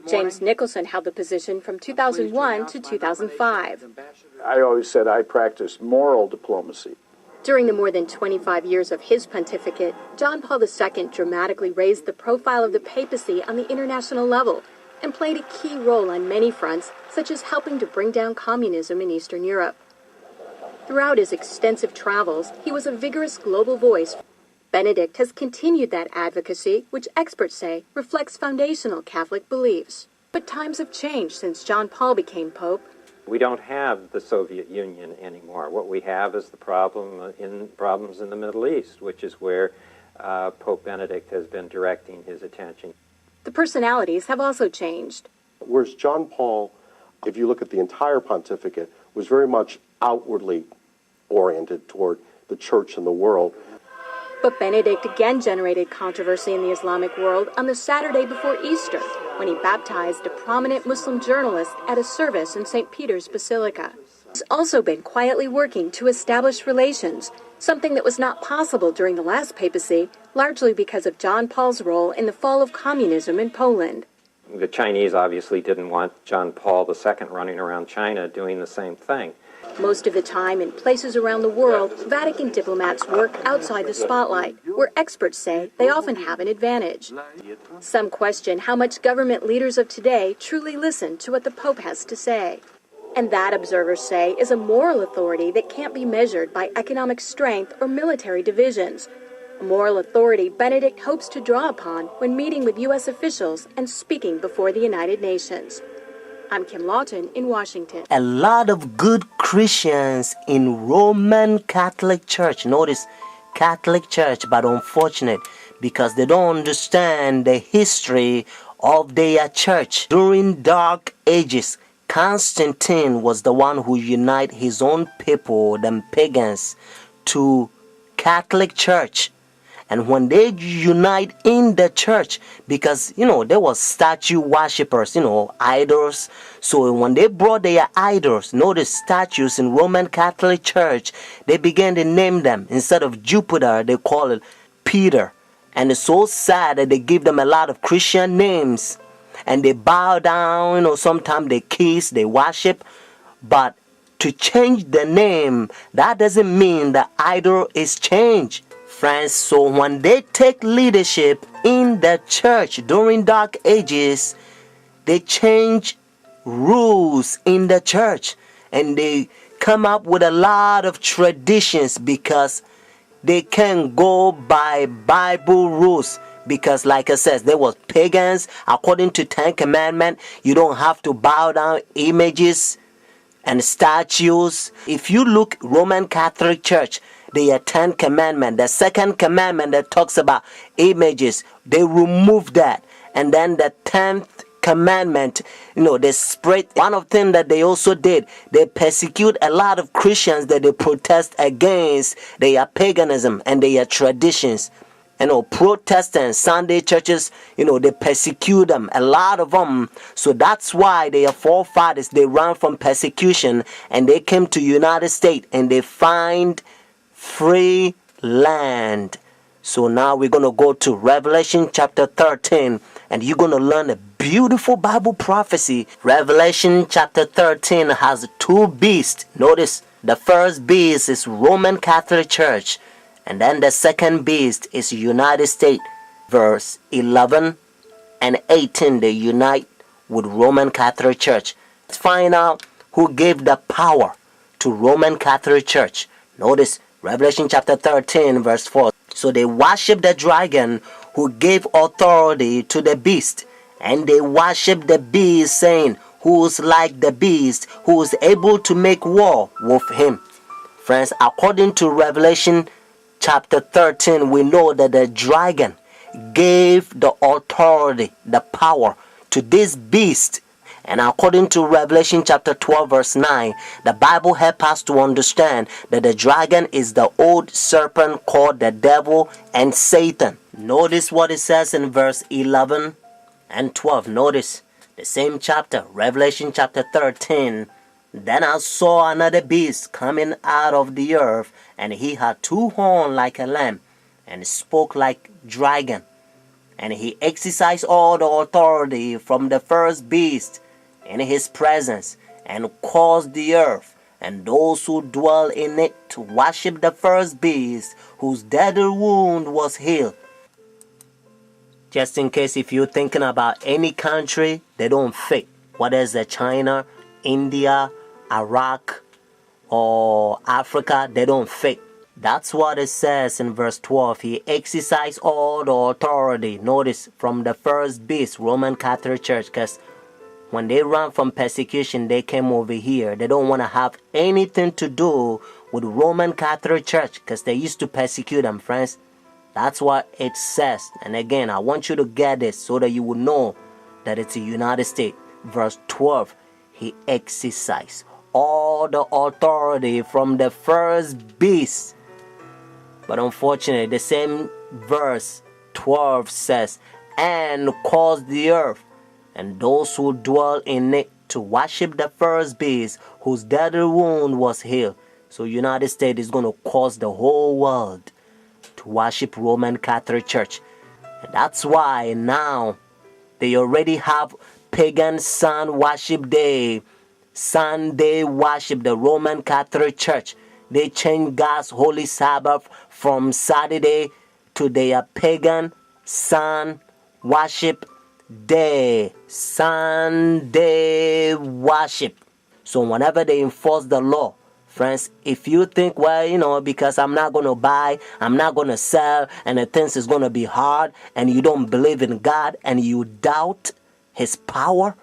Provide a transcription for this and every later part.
James Nicholson held the position from 2001 to 2005. I always said I practiced moral diplomacy. During the more than 25 years of his pontificate, John Paul II dramatically raised the profile of the papacy on the international level and played a key role on many fronts, such as helping to bring down communism in Eastern Europe. Throughout his extensive travels, he was a vigorous global voice. Benedict has continued that advocacy, which experts say reflects foundational Catholic beliefs. But times have changed since John Paul became Pope. We don't have the Soviet Union anymore. What we have is the problems in the Middle East, which is where Pope Benedict has been directing his attention. The personalities have also changed. Whereas John Paul, if you look at the entire pontificate, was very much outwardly oriented toward the church and the world. But Benedict again generated controversy in the Islamic world on the Saturday before Easter, when he baptized a prominent Muslim journalist at a service in St. Peter's Basilica. He's also been quietly working to establish relations, something that was not possible during the last papacy, largely because of John Paul's role in the fall of communism in Poland. The Chinese obviously didn't want John Paul II running around China doing the same thing. Most of the time, in places around the world, Vatican diplomats work outside the spotlight, where experts say they often have an advantage. Some question how much government leaders of today truly listen to what the Pope has to say. And that, observers say, is a moral authority that can't be measured by economic strength or military divisions. A moral authority Benedict hopes to draw upon when meeting with U.S. officials and speaking before the United Nations. I'm Kim Lawton in Washington. A lot of good Christians in Roman Catholic Church, notice Catholic Church, but unfortunate because they don't understand the history of their church. During Dark Ages, Constantine was the one who united his own people, them pagans, to Catholic Church. And when they unite in the church, because, there was statue worshippers, idols. So when they brought their idols, notice statues in Roman Catholic Church, they began to name them. Instead of Jupiter, they call it Peter. And it's so sad that they give them a lot of Christian names. And they bow down, sometimes they kiss, they worship. But to change the name, that doesn't mean the idol is changed. Friends, so when they take leadership in the church during Dark Ages, they change rules in the church and they come up with a lot of traditions because they can't go by Bible rules. Because like I said, there was pagans. According to Ten Commandments, you don't have to bow down images and statues. If you look Roman Catholic Church, the 10 commandment, the second commandment that talks about images, they remove that. And then the 10th commandment, they spread. One of the things that they also did, they persecute a lot of Christians that they protest against their paganism and their traditions. Protestants, Sunday churches, they persecute them, a lot of them. So that's why their forefathers, they ran from persecution and they came to United States and they find free land. So now we're going to go to Revelation chapter 13 and you're going to learn a beautiful Bible prophecy. Revelation chapter 13 has two beasts. Notice the first beast is Roman Catholic Church and then the second beast is United States. Verse 11 and 18 they unite with Roman Catholic Church. Let's find out who gave the power to Roman Catholic Church. Notice Revelation chapter 13 verse 4. So they worship the dragon who gave authority to the beast. And they worship the beast saying, who's like the beast, who is able to make war with him. Friends, according to Revelation chapter 13, we know that the dragon gave the authority, the power to this beast. And according to Revelation chapter 12 verse 9, the Bible helps us to understand that the dragon is the old serpent called the devil and Satan. Notice what it says in verse 11 and 12. Notice the same chapter, Revelation chapter 13. Then I saw another beast coming out of the earth, and he had two horns like a lamb, and spoke like dragon, And he exercised all the authority from the first beast in his presence, and caused the earth and those who dwell in it to worship the first beast, whose deadly wound was healed. Just in case if you're thinking about any country, they don't fit. Whether it's China, India, Iraq, or Africa, they don't fit. That's what it says in verse 12. He exercised all the authority, notice, from the first beast, Roman Catholic Church, because when they ran from persecution, they came over here. They don't want to have anything to do with Roman Catholic Church because they used to persecute them, friends. That's what it says. And again, I want you to get this so that you will know that it's the United States. Verse 12, he exercised all the authority from the first beast. But unfortunately, the same verse 12 says, and caused the earth and those who dwell in it to worship the first beast, whose deadly wound was healed. So United States is going to cause the whole world to worship Roman Catholic Church. And that's why now they already have pagan sun worship day, Sunday worship, the Roman Catholic Church. They changed God's holy Sabbath from Saturday to their pagan sun worship day, Sunday worship. So whenever they enforce the law, friends, if you think, well, because I'm not going to buy, I'm not going to sell, and the things is going to be hard, and you don't believe in God, and you doubt his power,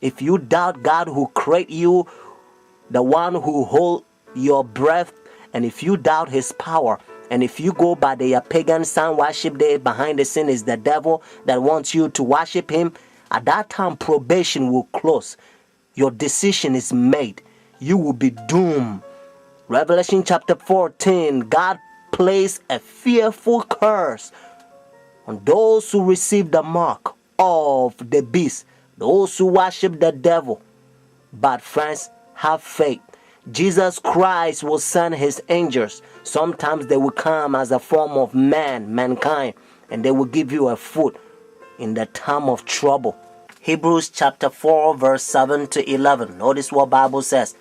if you doubt God who created you, the one who hold your breath, and if you doubt his power, and if you go by the pagan sun worship day, behind the scene is the devil that wants you to worship him, at that time probation will close. Your decision is made. You will be doomed. Revelation chapter 14, God placed a fearful curse on those who receive the mark of the beast, those who worship the devil. But friends, have faith. Jesus Christ will send his angels. Sometimes they will come as a form of mankind, and they will give you a foot in the time of trouble. Hebrews chapter 4 verse 7 to 11. Notice what Bible says.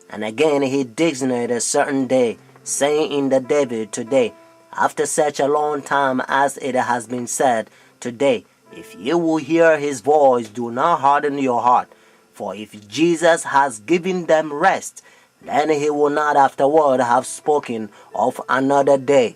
And again he designated a certain day, saying in the David today, after such a long time as it has been said, today, if you will hear his voice, do not harden your heart. For if Jesus has given them rest, then he will not afterward have spoken of another day.